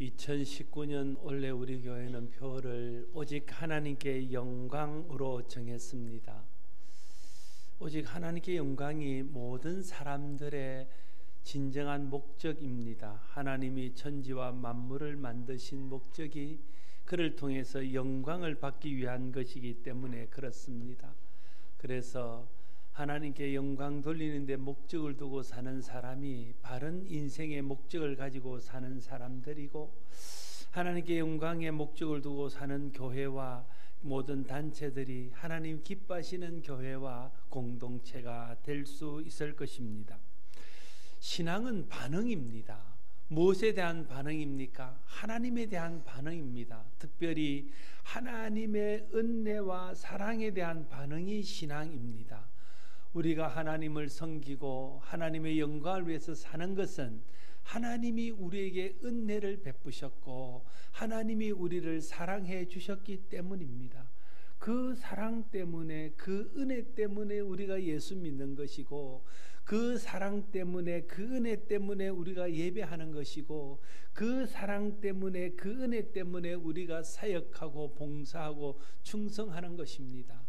2019년 올해 우리 교회는 표를 오직 하나님께 영광으로 정했습니다. 오직 하나님께 영광이 모든 사람들의 진정한 목적입니다. 하나님이 천지와 만물을 만드신 목적이 그를 통해서 영광을 받기 위한 것이기 때문에 그렇습니다. 그래서 하나님께 영광 돌리는 데 목적을 두고 사는 사람이 바른 인생의 목적을 가지고 사는 사람들이고, 하나님께 영광의 목적을 두고 사는 교회와 모든 단체들이 하나님 기뻐하시는 교회와 공동체가 될 수 있을 것입니다. 신앙은 반응입니다. 무엇에 대한 반응입니까? 하나님에 대한 반응입니다. 특별히 하나님의 은혜와 사랑에 대한 반응이 신앙입니다. 우리가 하나님을 섬기고 하나님의 영광을 위해서 사는 것은 하나님이 우리에게 은혜를 베푸셨고 하나님이 우리를 사랑해 주셨기 때문입니다. 그 사랑 때문에, 그 은혜 때문에 우리가 예수 믿는 것이고, 그 사랑 때문에, 그 은혜 때문에 우리가 예배하는 것이고, 그 사랑 때문에, 그 은혜 때문에 우리가 사역하고 봉사하고 충성하는 것입니다.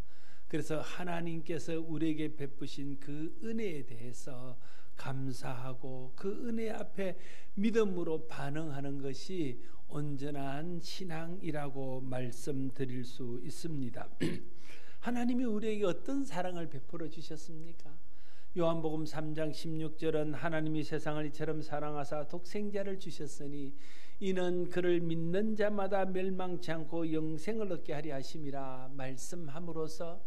그래서 하나님께서 우리에게 베푸신 그 은혜에 대해서 감사하고 그 은혜 앞에 믿음으로 반응하는 것이 온전한 신앙이라고 말씀드릴 수 있습니다. 하나님이 우리에게 어떤 사랑을 베풀어 주셨습니까? 요한복음 3장 16절은 하나님이 세상을 이처럼 사랑하사 독생자를 주셨으니 이는 그를 믿는 자마다 멸망치 않고 영생을 얻게 하려 하심이라 말씀함으로써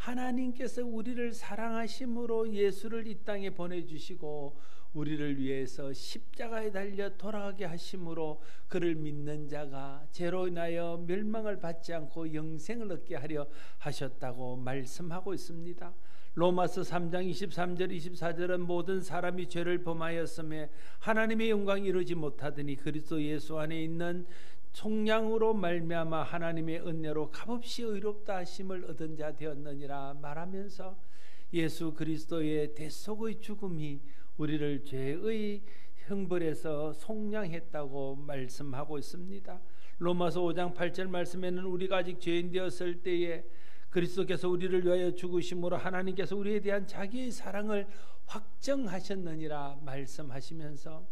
하나님께서 우리를 사랑하심으로 예수를 이 땅에 보내주시고 우리를 위해서 십자가에 달려 돌아가게 하심으로 그를 믿는 자가 죄로 인하여 멸망을 받지 않고 영생을 얻게 하려 하셨다고 말씀하고 있습니다. 로마서 3장 23절 24절은 모든 사람이 죄를 범하였음에 하나님의 영광이 이루지 못하더니 그리스도 예수 안에 있는 속량으로 말미암아 하나님의 은혜로 값없이 의롭다 하심을 얻은 자 되었느니라 말하면서 예수 그리스도의 대속의 죽음이 우리를 죄의 형벌에서 속량했다고 말씀하고 있습니다. 로마서 5장 8절 말씀에는 우리가 아직 죄인 되었을 때에 그리스도께서 우리를 위하여 죽으심으로 하나님께서 우리에 대한 자기의 사랑을 확정하셨느니라 말씀하시면서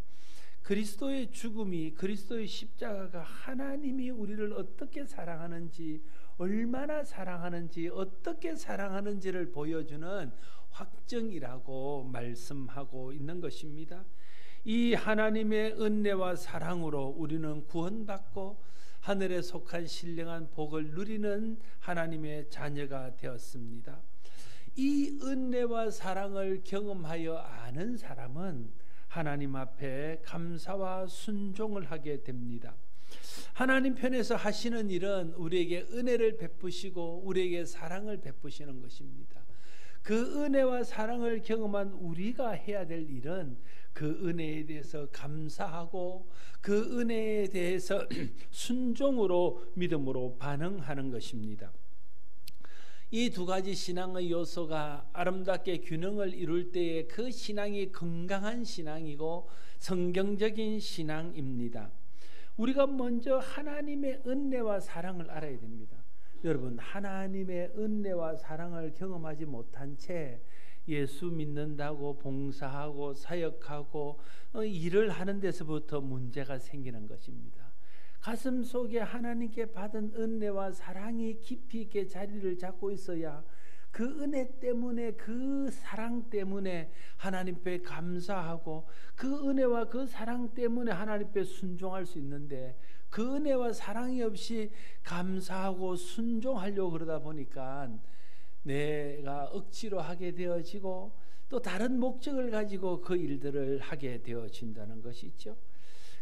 그리스도의 죽음이, 그리스도의 십자가가 하나님이 우리를 어떻게 사랑하는지, 얼마나 사랑하는지, 어떻게 사랑하는지를 보여주는 확정이라고 말씀하고 있는 것입니다. 이 하나님의 은혜와 사랑으로 우리는 구원받고 하늘에 속한 신령한 복을 누리는 하나님의 자녀가 되었습니다. 이 은혜와 사랑을 경험하여 아는 사람은 하나님 앞에 감사와 순종을 하게 됩니다. 하나님 편에서 하시는 일은 우리에게 은혜를 베푸시고 우리에게 사랑을 베푸시는 것입니다. 그 은혜와 사랑을 경험한 우리가 해야 될 일은 그 은혜에 대해서 감사하고 그 은혜에 대해서 순종으로 믿음으로 반응하는 것입니다. 이 두 가지 신앙의 요소가 아름답게 균형을 이룰 때에 그 신앙이 건강한 신앙이고 성경적인 신앙입니다. 우리가 먼저 하나님의 은혜와 사랑을 알아야 됩니다. 여러분, 하나님의 은혜와 사랑을 경험하지 못한 채 예수 믿는다고 봉사하고 사역하고 일을 하는 데서부터 문제가 생기는 것입니다. 가슴 속에 하나님께 받은 은혜와 사랑이 깊이 있게 자리를 잡고 있어야 그 은혜 때문에, 그 사랑 때문에 하나님께 감사하고 그 은혜와 그 사랑 때문에 하나님께 순종할 수 있는데, 그 은혜와 사랑이 없이 감사하고 순종하려고 그러다 보니까 내가 억지로 하게 되어지고 또 다른 목적을 가지고 그 일들을 하게 되어진다는 것이 있죠.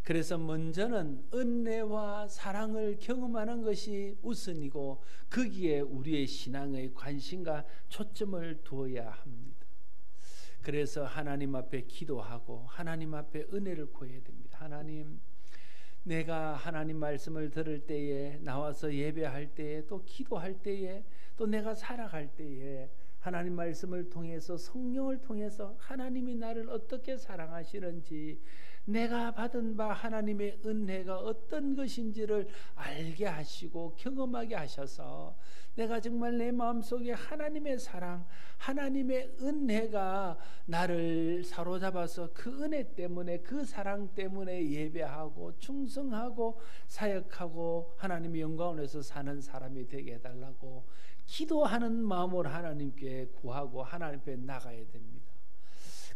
그래서 먼저는 은혜와 사랑을 경험하는 것이 우선이고 거기에 우리의 신앙의 관심과 초점을 두어야 합니다. 그래서 하나님 앞에 기도하고 하나님 앞에 은혜를 구해야 됩니다. 하나님, 내가 하나님 말씀을 들을 때에, 나와서 예배할 때에, 또 기도할 때에, 또 내가 살아갈 때에 하나님 말씀을 통해서 성령을 통해서 하나님이 나를 어떻게 사랑하시는지 내가 받은 바 하나님의 은혜가 어떤 것인지를 알게 하시고 경험하게 하셔서 내가 정말 내 마음속에 하나님의 사랑, 하나님의 은혜가 나를 사로잡아서 그 은혜 때문에 그 사랑 때문에 예배하고 충성하고 사역하고 하나님의 영광을 위해서 사는 사람이 되게 해달라고 기도하는 마음으로 하나님께 구하고 하나님 앞에 나가야 됩니다.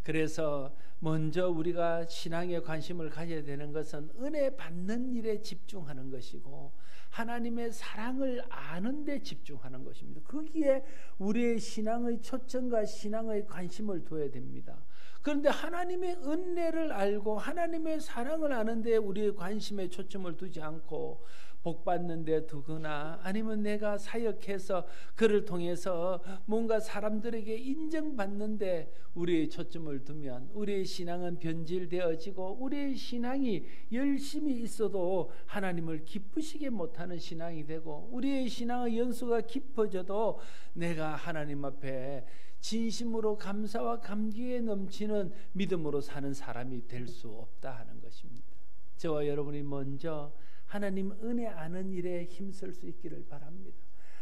그래서 먼저 우리가 신앙에 관심을 가져야 되는 것은 은혜 받는 일에 집중하는 것이고 하나님의 사랑을 아는 데 집중하는 것입니다. 거기에 우리의 신앙의 초점과 신앙의 관심을 둬야 됩니다. 그런데 하나님의 은혜를 알고 하나님의 사랑을 아는 데 우리의 관심에 초점을 두지 않고 복 받는 데 두거나 아니면 내가 사역해서 그를 통해서 뭔가 사람들에게 인정받는 데 우리의 초점을 두면 우리의 신앙은 변질되어지고 우리의 신앙이 열심히 있어도 하나님을 기쁘시게 못하는 신앙이 되고 우리의 신앙의 연수가 깊어져도 내가 하나님 앞에 진심으로 감사와 감기에 넘치는 믿음으로 사는 사람이 될 수 없다 하는 것입니다. 저와 여러분이 먼저 하나님 은혜 아는 일에 힘쓸 수 있기를 바랍니다.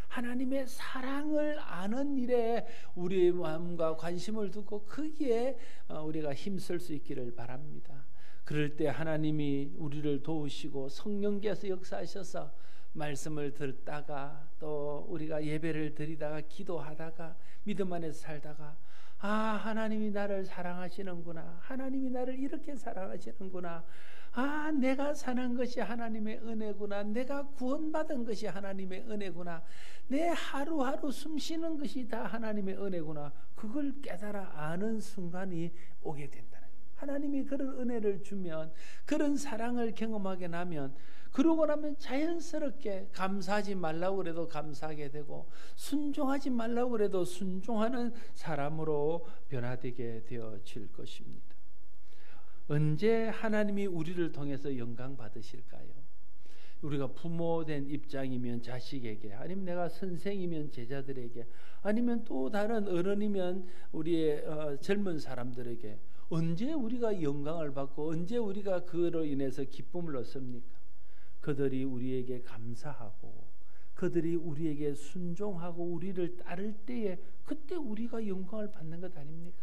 하나님의 사랑을 아는 일에 우리의 마음과 관심을 두고 거기에 우리가 힘쓸 수 있기를 바랍니다. 그럴 때 하나님이 우리를 도우시고 성령께서 역사하셔서 말씀을 듣다가 또 우리가 예배를 드리다가 기도하다가 믿음 안에서 살다가 하나님이 나를 사랑하시는구나, 하나님이 나를 이렇게 사랑하시는구나, 내가 사는 것이 하나님의 은혜구나, 내가 구원받은 것이 하나님의 은혜구나, 내 하루하루 숨쉬는 것이 다 하나님의 은혜구나, 그걸 깨달아 아는 순간이 오게 된다는 거예요. 하나님이 그런 은혜를 주면, 그런 사랑을 경험하게 나면, 그러고 나면 자연스럽게 감사하지 말라고 그래도 감사하게 되고 순종하지 말라고 그래도 순종하는 사람으로 변화되게 되어질 것입니다. 언제 하나님이 우리를 통해서 영광 받으실까요? 우리가 부모된 입장이면 자식에게, 아니면 내가 선생이면 제자들에게, 아니면 또 다른 어른이면 우리의 젊은 사람들에게 언제 우리가 영광을 받고 언제 우리가 그로 인해서 기쁨을 얻습니까? 그들이 우리에게 감사하고 그들이 우리에게 순종하고 우리를 따를 때에 그때 우리가 영광을 받는 것 아닙니까?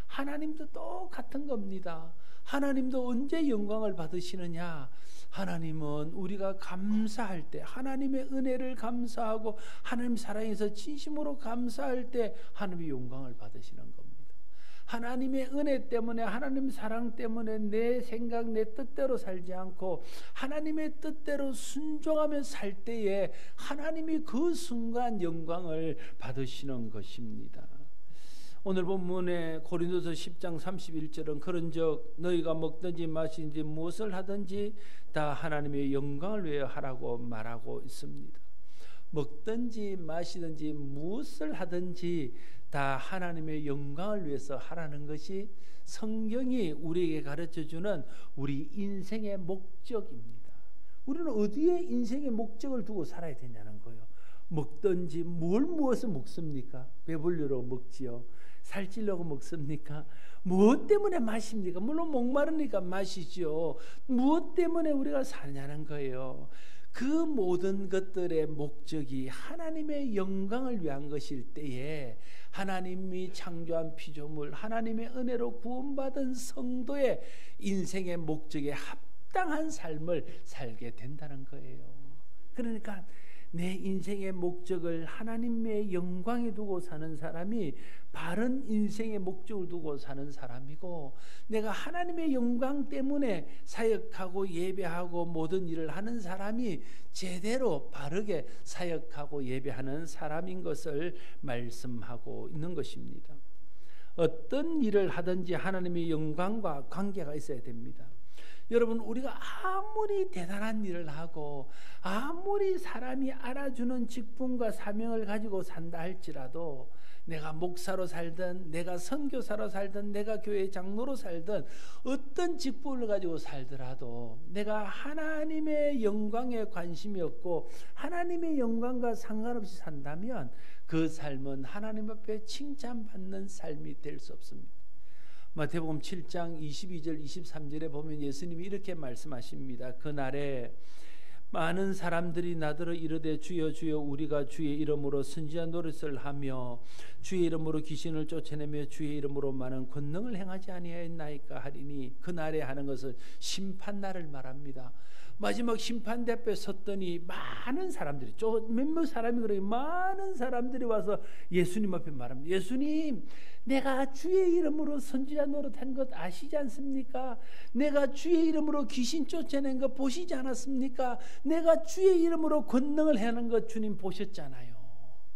하나님도 똑같은 겁니다. 하나님도 언제 영광을 받으시느냐? 하나님은 우리가 감사할 때, 하나님의 은혜를 감사하고 하나님 사랑에서 진심으로 감사할 때 하나님의 영광을 받으시는 겁니다. 하나님의 은혜 때문에, 하나님 사랑 때문에 내 생각, 내 뜻대로 살지 않고 하나님의 뜻대로 순종하며 살 때에 하나님이 그 순간 영광을 받으시는 것입니다. 오늘 본문의 고린도서 10장 31절은 그런즉 너희가 먹든지 마시든지 무엇을 하든지 다 하나님의 영광을 위하여 하라고 말하고 있습니다. 먹든지 마시든지 무엇을 하든지 다 하나님의 영광을 위해서 하라는 것이 성경이 우리에게 가르쳐주는 우리 인생의 목적입니다. 우리는 어디에 인생의 목적을 두고 살아야 되냐는 거예요. 먹든지 무엇을 먹습니까? 배부르려고 먹지요. 살찌려고 먹습니까? 무엇 때문에 마십니까? 물론 목마르니까 마시죠. 무엇 때문에 우리가 사냐는 거예요. 그 모든 것들의 목적이 하나님의 영광을 위한 것일 때에 하나님이 창조한 피조물, 하나님의 은혜로 구원받은 성도의 인생의 목적에 합당한 삶을 살게 된다는 거예요. 그러니까 내 인생의 목적을 하나님의 영광에 두고 사는 사람이 바른 인생의 목적을 두고 사는 사람이고, 내가 하나님의 영광 때문에 사역하고 예배하고 모든 일을 하는 사람이 제대로 바르게 사역하고 예배하는 사람인 것을 말씀하고 있는 것입니다. 어떤 일을 하든지 하나님의 영광과 관계가 있어야 됩니다. 여러분, 우리가 아무리 대단한 일을 하고 아무리 사람이 알아주는 직분과 사명을 가지고 산다 할지라도 내가 목사로 살든 내가 선교사로 살든 내가 교회 장로로 살든 어떤 직분을 가지고 살더라도 내가 하나님의 영광에 관심이 없고 하나님의 영광과 상관없이 산다면 그 삶은 하나님 앞에 칭찬받는 삶이 될 수 없습니다. 마태복음 7장 22절 23절에 보면 예수님이 이렇게 말씀하십니다. 그날에 많은 사람들이 나더러 이르되 주여 주여 우리가 주의 이름으로 선지자 노릇을 하며 주의 이름으로 귀신을 쫓아내며 주의 이름으로 많은 권능을 행하지 아니하였나이까 하리니, 그날에 하는 것은 심판날을 말합니다. 마지막 심판대 앞에 섰더니 많은 사람들이, 몇몇 사람이 그래요. 많은 사람들이 와서 예수님 앞에 말합니다. 예수님, 내가 주의 이름으로 선지자 노릇한 것 아시지 않습니까? 내가 주의 이름으로 귀신 쫓아낸 것 보시지 않았습니까? 내가 주의 이름으로 권능을 하는 것 주님 보셨잖아요.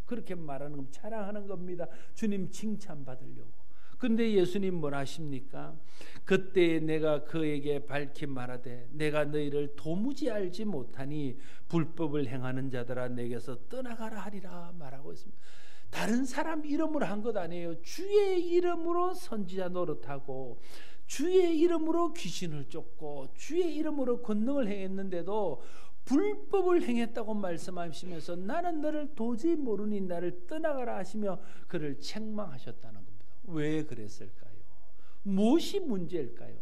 그렇게 말하는 겁니다. 자랑하는 겁니다. 주님 칭찬받으려고. 근데 예수님 뭐라 하십니까? 그때 내가 그에게 밝히 말하되 내가 너희를 도무지 알지 못하니 불법을 행하는 자들아 내게서 떠나가라 하리라 말하고 있습니다. 다른 사람 이름으로 한 것 아니에요. 주의 이름으로 선지자 노릇하고 주의 이름으로 귀신을 쫓고 주의 이름으로 권능을 행했는데도 불법을 행했다고 말씀하시면서 나는 너를 도저히 모르니 나를 떠나가라 하시며 그를 책망하셨다는 겁니다. 왜 그랬을까요? 무엇이 문제일까요?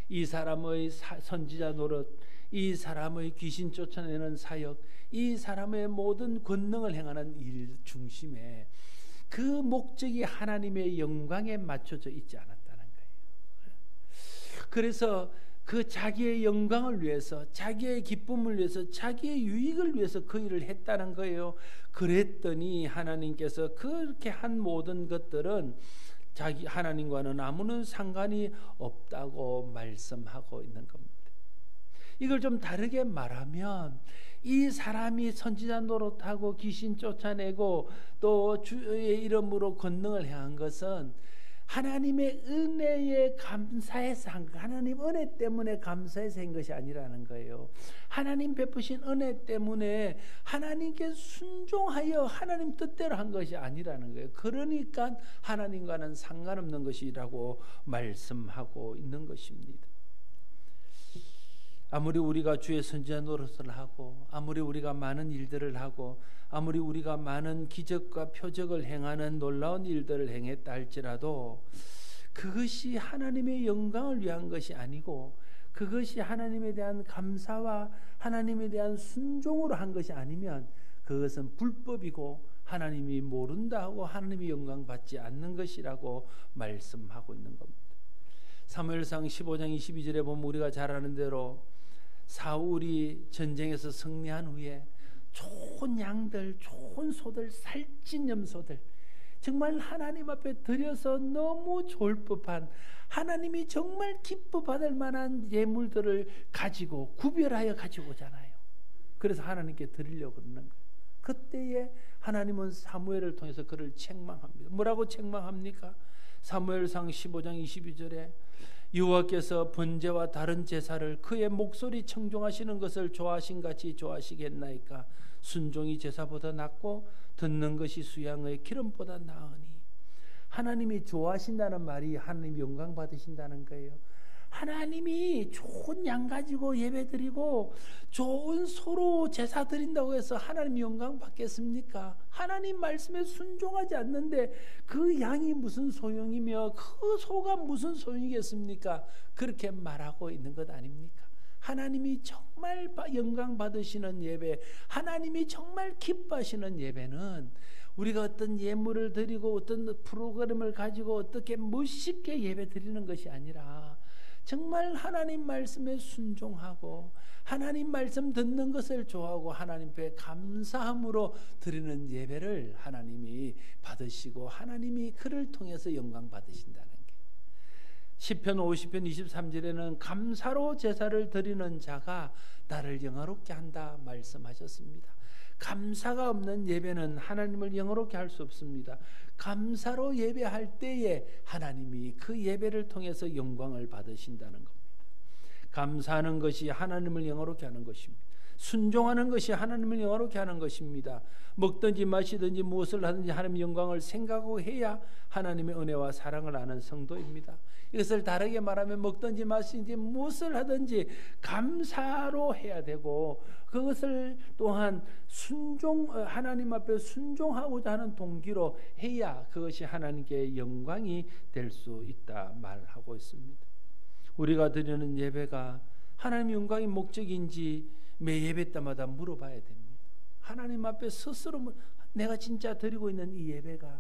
이 사람의 선지자 노릇, 이 사람의 귀신 쫓아내는 사역, 이 사람의 모든 권능을 행하는 일 중심에 그 목적이 하나님의 영광에 맞춰져 있지 않았다는 거예요. 그래서 그 자기의 영광을 위해서, 자기의 기쁨을 위해서, 자기의 유익을 위해서 그 일을 했다는 거예요. 그랬더니 하나님께서 그렇게 한 모든 것들은 자기 하나님과는 아무런 상관이 없다고 말씀하고 있는 겁니다. 이걸 좀 다르게 말하면 이 사람이 선지자 노릇하고 귀신 쫓아내고 또 주의 이름으로 권능을 행한 것은 하나님의 은혜에 감사해서 한 거, 하나님 은혜 때문에 감사해서 한 것이 아니라는 거예요. 하나님 베푸신 은혜 때문에 하나님께 순종하여 하나님 뜻대로 한 것이 아니라는 거예요. 그러니까 하나님과는 상관없는 것이라고 말씀하고 있는 것입니다. 아무리 우리가 주의 선지자 노릇을 하고 아무리 우리가 많은 일들을 하고 아무리 우리가 많은 기적과 표적을 행하는 놀라운 일들을 행했다 할지라도 그것이 하나님의 영광을 위한 것이 아니고 그것이 하나님에 대한 감사와 하나님에 대한 순종으로 한 것이 아니면 그것은 불법이고 하나님이 모른다 하고 하나님의 영광 받지 않는 것이라고 말씀하고 있는 겁니다. 사무엘상 15장 22절에 보면 우리가 잘 아는 대로 사울이 전쟁에서 승리한 후에 좋은 양들, 좋은 소들, 살찐 염소들, 정말 하나님 앞에 드려서 너무 좋을 법한, 하나님이 정말 기뻐 받을 만한 예물들을 가지고 구별하여 가지고 오잖아요. 그래서 하나님께 드리려고 그러는 거예요. 그때에 하나님은 사무엘을 통해서 그를 책망합니다. 뭐라고 책망합니까? 사무엘상 15장 22절에 여호와께서 번제와 다른 제사를 그의 목소리 청종하시는 것을 좋아하신 같이 좋아하시겠나이까? 순종이 제사보다 낫고 듣는 것이 수양의 기름보다 나으니. 하나님이 좋아하신다는 말이 하나님 영광 받으신다는 거예요. 하나님이 좋은 양 가지고 예배 드리고 좋은 소로 제사 드린다고 해서 하나님 영광 받겠습니까? 하나님 말씀에 순종하지 않는데 그 양이 무슨 소용이며 그 소가 무슨 소용이겠습니까? 그렇게 말하고 있는 것 아닙니까? 하나님이 정말 영광 받으시는 예배, 하나님이 정말 기뻐하시는 예배는 우리가 어떤 예물을 드리고 어떤 프로그램을 가지고 어떻게 멋있게 예배 드리는 것이 아니라 정말 하나님 말씀에 순종하고 하나님 말씀 듣는 것을 좋아하고 하나님 앞에 감사함으로 드리는 예배를 하나님이 받으시고 하나님이 그를 통해서 영광 받으신다는 게, 시편 50편 23절에는 감사로 제사를 드리는 자가 나를 영화롭게 한다 말씀하셨습니다. 감사가 없는 예배는 하나님을 영화롭게 할 수 없습니다. 감사로 예배할 때에 하나님이 그 예배를 통해서 영광을 받으신다는 겁니다. 감사하는 것이 하나님을 영화롭게 하는 것입니다. 순종하는 것이 하나님을 영화롭게 하는 것입니다. 먹든지 마시든지 무엇을 하든지 하나님의 영광을 생각하고 해야 하나님의 은혜와 사랑을 아는 성도입니다. 이것을 다르게 말하면 먹든지 마시든지 무엇을 하든지 감사로 해야 되고, 그것을 또한 하나님 앞에 순종하고자 하는 동기로 해야 그것이 하나님께 영광이 될 수 있다 말하고 있습니다. 우리가 드리는 예배가 하나님의 영광의 목적인지 매 예배 때마다 물어봐야 됩니다. 하나님 앞에 스스로 내가 진짜 드리고 있는 이 예배가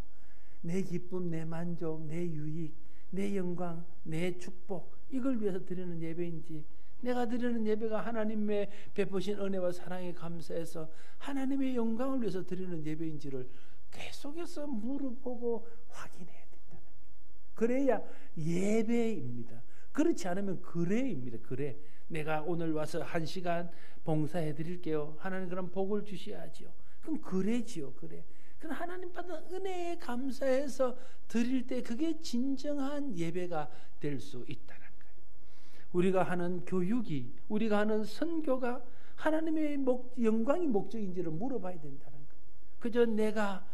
내 기쁨, 내 만족, 내 유익, 내 영광, 내 축복, 이걸 위해서 드리는 예배인지, 내가 드리는 예배가 하나님의 베푸신 은혜와 사랑에 감사해서 하나님의 영광을 위해서 드리는 예배인지를 계속해서 물어보고 확인해야 된다는 거예요. 그래야 예배입니다. 그렇지 않으면 거래입니다. 거래. 내가 오늘 와서 1시간 봉사해 드릴게요. 하나님 그럼 복을 주셔야지요. 그럼 거래지요. 거래. 그럼 하나님 받은 은혜에 감사해서 드릴 때 그게 진정한 예배가 될 수 있다는 거예요. 우리가 하는 교육이, 우리가 하는 선교가 하나님의 영광이 목적인지를 물어봐야 된다는 거예요. 그저 내가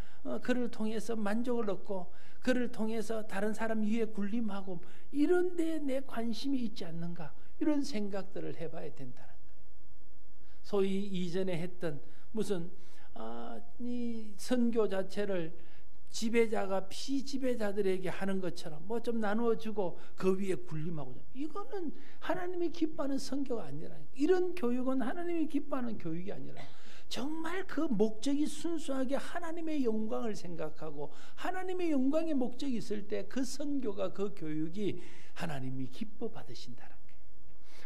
그를 통해서 만족을 얻고 그를 통해서 다른 사람 위에 군림하고 이런 데에 내 관심이 있지 않는가, 이런 생각들을 해봐야 된다는 거예요. 소위 이전에 했던 무슨 이 선교 자체를 지배자가 피지배자들에게 하는 것처럼 뭐 좀 나누어주고 그 위에 군림하고, 이거는 하나님이 기뻐하는 선교가 아니라, 이런 교육은 하나님이 기뻐하는 교육이 아니라 정말 그 목적이 순수하게 하나님의 영광을 생각하고 하나님의 영광의 목적이 있을 때 그 선교가, 그 교육이 하나님이 기뻐 받으신다는 거예요.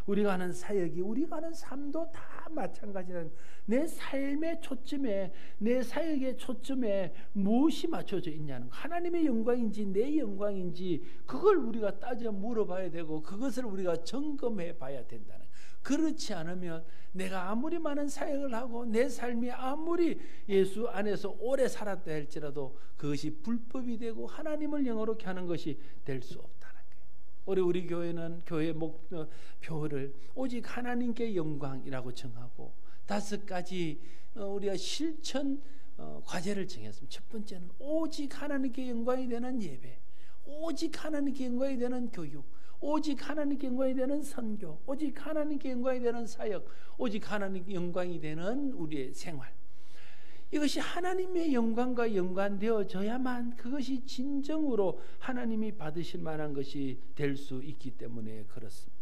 우리가 하는 사역이, 우리가 하는 삶도 다 마찬가지라는, 내 삶의 초점에, 내 사역의 초점에 무엇이 맞춰져 있냐는 거, 하나님의 영광인지 내 영광인지 그걸 우리가 따져 물어봐야 되고 그것을 우리가 점검해 봐야 된다는 거예요. 그렇지 않으면 내가 아무리 많은 사역을 하고 내 삶이 아무리 예수 안에서 오래 살았다 할지라도 그것이 불법이 되고 하나님을 영화롭게 하는 것이 될 수 없다는 거예요. 우리 교회는 교회 목표를 오직 하나님께 영광이라고 정하고 5가지 우리가 실천 과제를 정했습니다. 첫 번째는 오직 하나님께 영광이 되는 예배, 오직 하나님께 영광이 되는 교육, 오직 하나님께 영광이 되는 선교, 오직 하나님께 영광이 되는 사역, 오직 하나님께 영광이 되는 우리의 생활. 이것이 하나님의 영광과 연관되어져야만 그것이 진정으로 하나님이 받으실 만한 것이 될 수 있기 때문에 그렇습니다.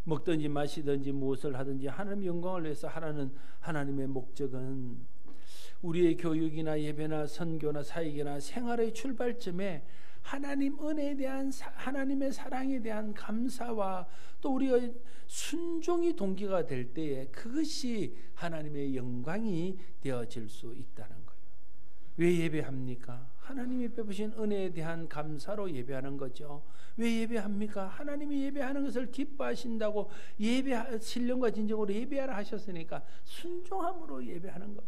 먹든지 마시든지 무엇을 하든지 하나님의 영광을 위해서 하라는 하나님의 목적은 우리의 교육이나 예배나 선교나 사역이나 생활의 출발점에 하나님 은혜에 대한 하나님의 사랑에 대한 감사와 또 우리의 순종이 동기가 될 때에 그것이 하나님의 영광이 되어질 수 있다는 거예요. 왜 예배합니까? 하나님이 베푸신 은혜에 대한 감사로 예배하는 거죠. 왜 예배합니까? 하나님이 예배하는 것을 기뻐하신다고 신령과 진정으로 예배하라 하셨으니까 순종함으로 예배하는 것.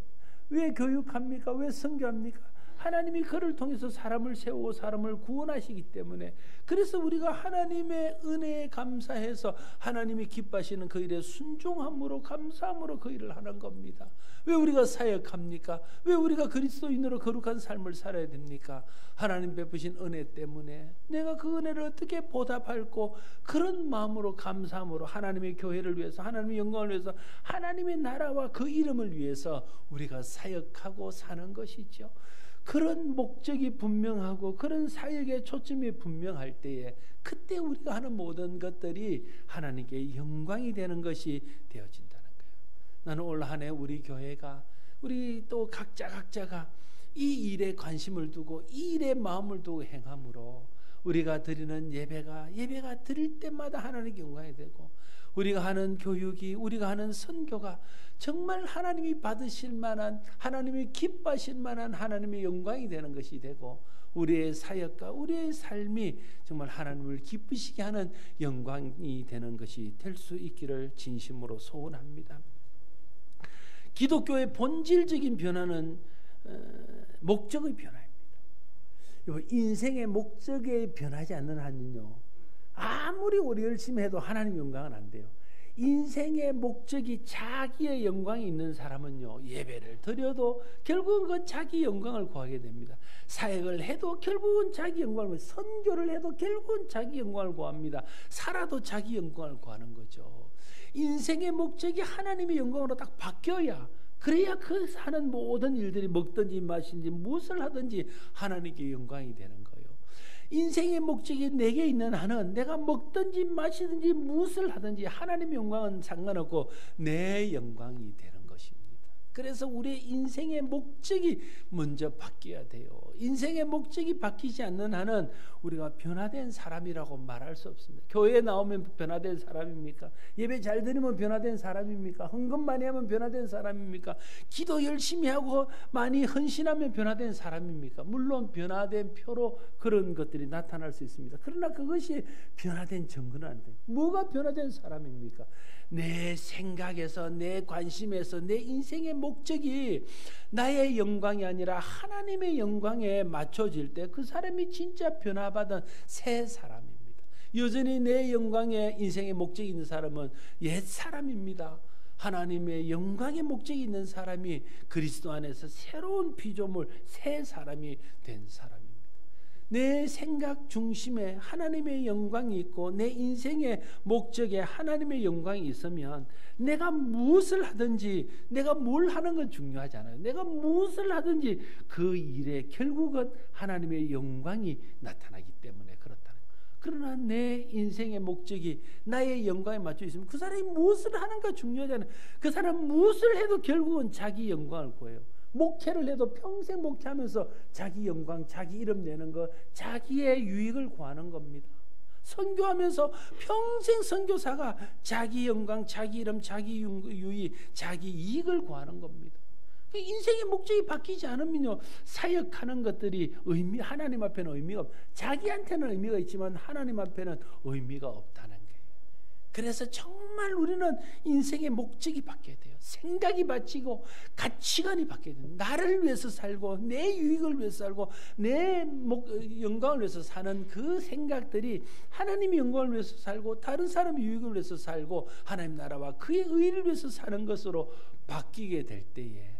왜 교육합니까? 왜 선교합니까? 하나님이 그를 통해서 사람을 세우고 사람을 구원하시기 때문에, 그래서 우리가 하나님의 은혜에 감사해서 하나님이 기뻐하시는 그 일에 순종함으로 감사함으로 그 일을 하는 겁니다. 왜 우리가 사역합니까? 왜 우리가 그리스도인으로 거룩한 삶을 살아야 됩니까? 하나님 베푸신 은혜 때문에 내가 그 은혜를 어떻게 보답할고 그런 마음으로 감사함으로 하나님의 교회를 위해서, 하나님의 영광을 위해서, 하나님의 나라와 그 이름을 위해서 우리가 사역하고 사는 것이죠. 그런 목적이 분명하고 그런 사역의 초점이 분명할 때에 그때 우리가 하는 모든 것들이 하나님께 영광이 되는 것이 되어진다는 거예요. 나는 올 한 해 우리 교회가, 우리 또 각자가 이 일에 관심을 두고 이 일에 마음을 두고 행함으로 우리가 드리는 예배가 드릴 때마다 하나님께 영광이 되고, 우리가 하는 교육이, 우리가 하는 선교가 정말 하나님이 받으실 만한, 하나님이 기뻐하실 만한 하나님의 영광이 되는 것이 되고, 우리의 사역과 우리의 삶이 정말 하나님을 기쁘시게 하는 영광이 되는 것이 될 수 있기를 진심으로 소원합니다. 기독교의 본질적인 변화는 목적의 변화입니다. 인생의 목적에 변하지 않는 한은요, 아무리 우리 열심히 해도 하나님 영광은 안 돼요. 인생의 목적이 자기의 영광이 있는 사람은요, 예배를 드려도 결국은 그 자기 영광을 구하게 됩니다. 사역을 해도 결국은 자기 영광을 구합니다. 선교를 해도 결국은 자기 영광을 구합니다. 살아도 자기 영광을 구하는 거죠. 인생의 목적이 하나님의 영광으로 딱 바뀌어야, 그래야 그 하는 모든 일들이 먹든지 마시든지 무엇을 하든지 하나님께 영광이 되는 거예요. 인생의 목적이 내게 있는 한은 내가 먹든지 마시든지 무엇을 하든지 하나님의 영광은 상관없고 내 영광이 되는 것입니다. 그래서 우리의 인생의 목적이 먼저 바뀌어야 돼요. 인생의 목적이 바뀌지 않는 한은 우리가 변화된 사람이라고 말할 수 없습니다. 교회에 나오면 변화된 사람입니까? 예배 잘 드리면 변화된 사람입니까? 헌금 많이 하면 변화된 사람입니까? 기도 열심히 하고 많이 헌신하면 변화된 사람입니까? 물론 변화된 표로 그런 것들이 나타날 수 있습니다. 그러나 그것이 변화된 증거는 안 돼요. 뭐가 변화된 사람입니까? 내 생각에서, 내 관심에서, 내 인생의 목적이 나의 영광이 아니라 하나님의 영광에 맞춰질 때 그 사람이 진짜 변화받은 새 사람입니다. 여전히 내 영광에 인생의 목적이 있는 사람은 옛 사람입니다. 하나님의 영광의 목적이 있는 사람이 그리스도 안에서 새로운 피조물, 새 사람이 된 사람입니다. 내 생각 중심에 하나님의 영광이 있고 내 인생의 목적에 하나님의 영광이 있으면 내가 무엇을 하든지, 내가 뭘 하는 건 중요하지 않아요. 내가 무엇을 하든지 그 일에 결국은 하나님의 영광이 나타나기 때문에 그렇다는 거예요. 그러나 내 인생의 목적이 나의 영광에 맞춰 있으면 그 사람이 무엇을 하는가 중요하지 않아요. 그 사람 무엇을 해도 결국은 자기 영광을 구해요. 목회를 해도 평생 목회하면서 자기 영광, 자기 이름 내는 거, 자기의 유익을 구하는 겁니다. 선교하면서 평생 선교사가 자기 영광, 자기 이름, 자기 유익, 자기 이익을 구하는 겁니다. 인생의 목적이 바뀌지 않으면요, 사역하는 것들이 하나님 앞에는 의미가 없어요. 자기한테는 의미가 있지만 하나님 앞에는 의미가 없다는 거예요. 그래서 정말 우리는 인생의 목적이 바뀌어야 돼요. 생각이 바뀌고 가치관이 바뀌어야 돼요. 나를 위해서 살고 내 유익을 위해서 살고 내 영광을 위해서 사는 그 생각들이 하나님의 영광을 위해서 살고 다른 사람의 유익을 위해서 살고 하나님 나라와 그의 의를 위해서 사는 것으로 바뀌게 될 때에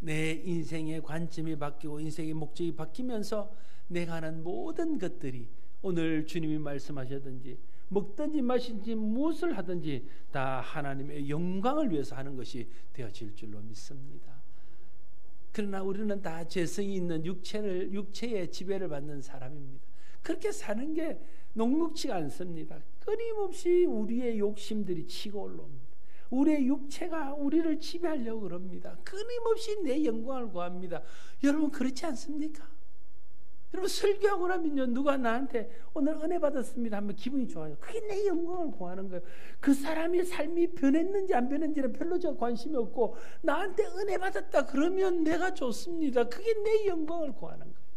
내 인생의 관점이 바뀌고 인생의 목적이 바뀌면서 내가 하는 모든 것들이 오늘 주님이 말씀하셨든지 먹든지 마시든지 무엇을 하든지 다 하나님의 영광을 위해서 하는 것이 되어질 줄로 믿습니다. 그러나 우리는 다 죄성이 있는 육체의 지배를 받는 사람입니다. 그렇게 사는 게 녹록지가 않습니다. 끊임없이 우리의 욕심들이 치고 올라옵니다. 우리의 육체가 우리를 지배하려고 그럽니다. 끊임없이 내 영광을 구합니다. 여러분 그렇지 않습니까? 여러분 설교하고 나면요, 누가 나한테 오늘 은혜 받았습니다 하면 기분이 좋아요. 그게 내 영광을 구하는 거예요. 그 사람의 삶이 변했는지 안 변했는지는 별로 저 관심이 없고 나한테 은혜 받았다 그러면 내가 좋습니다. 그게 내 영광을 구하는 거예요.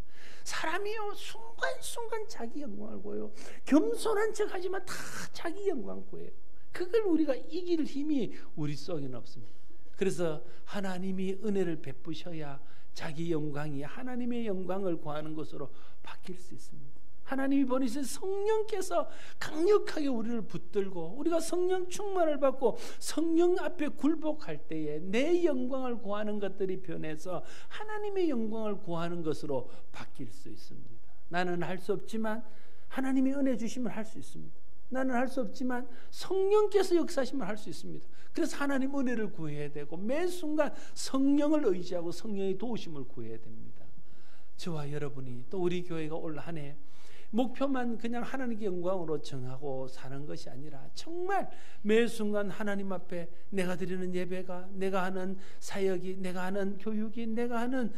사람이요 순간순간 자기 영광을 구해요. 겸손한 척 하지만 다 자기 영광 구해요. 그걸 우리가 이길 힘이 우리 속에는 없습니다. 그래서 하나님이 은혜를 베푸셔야 자기 영광이 하나님의 영광을 구하는 것으로 바뀔 수 있습니다. 하나님이 보내신 성령께서 강력하게 우리를 붙들고 우리가 성령 충만을 받고 성령 앞에 굴복할 때에 내 영광을 구하는 것들이 변해서 하나님의 영광을 구하는 것으로 바뀔 수 있습니다. 나는 할 수 없지만 하나님이 은혜 주시면 할 수 있습니다. 나는 할 수 없지만 성령께서 역사하시면 할 수 있습니다. 그래서 하나님 은혜를 구해야 되고 매 순간 성령을 의지하고 성령의 도우심을 구해야 됩니다. 저와 여러분이 또 우리 교회가 올 한 해 목표만 그냥 하나님의 영광으로 정하고 사는 것이 아니라 정말 매 순간 하나님 앞에 내가 드리는 예배가, 내가 하는 사역이, 내가 하는 교육이, 내가 하는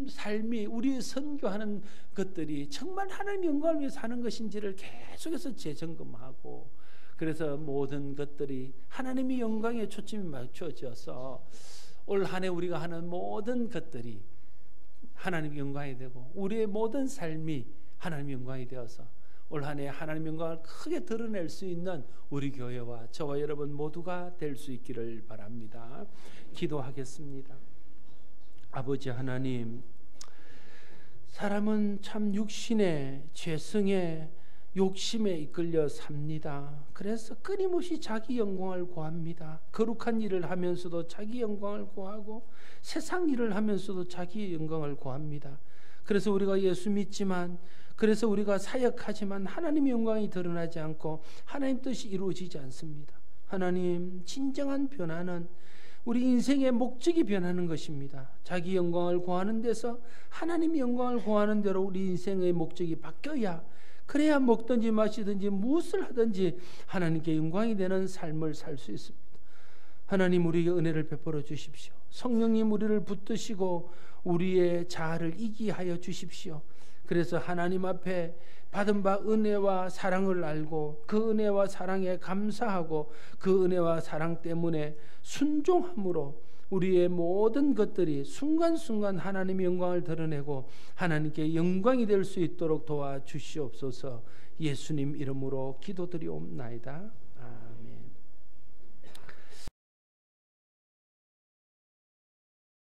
삶이, 우리 선교하는 것들이 정말 하나님의 영광을 위해 사는 것인지를 계속해서 재점검하고, 그래서 모든 것들이 하나님의 영광에 초점이 맞춰져서 올 한 해 우리가 하는 모든 것들이 하나님의 영광이 되고 우리의 모든 삶이 하나님의 영광이 되어서 올 한 해 하나님의 영광을 크게 드러낼 수 있는 우리 교회와 저와 여러분 모두가 될 수 있기를 바랍니다. 기도하겠습니다. 아버지 하나님, 사람은 참 육신의 죄성에 욕심에 이끌려 삽니다. 그래서 끊임없이 자기 영광을 구합니다. 거룩한 일을 하면서도 자기 영광을 구하고 세상 일을 하면서도 자기 영광을 구합니다. 그래서 우리가 예수 믿지만, 그래서 우리가 사역하지만 하나님의 영광이 드러나지 않고 하나님 뜻이 이루어지지 않습니다. 하나님, 진정한 변화는 우리 인생의 목적이 변하는 것입니다. 자기 영광을 구하는 데서 하나님의 영광을 구하는 대로 우리 인생의 목적이 바뀌어야, 그래야 먹든지 마시든지 무엇을 하든지 하나님께 영광이 되는 삶을 살 수 있습니다. 하나님, 우리에게 은혜를 베풀어 주십시오. 성령님, 우리를 붙드시고 우리의 자아를 이기게 하여 주십시오. 그래서 하나님 앞에 받은 바 은혜와 사랑을 알고 그 은혜와 사랑에 감사하고 그 은혜와 사랑 때문에 순종함으로 우리의 모든 것들이 순간순간 하나님의 영광을 드러내고 하나님께 영광이 될 수 있도록 도와주시옵소서. 예수님 이름으로 기도드리옵나이다. 아멘.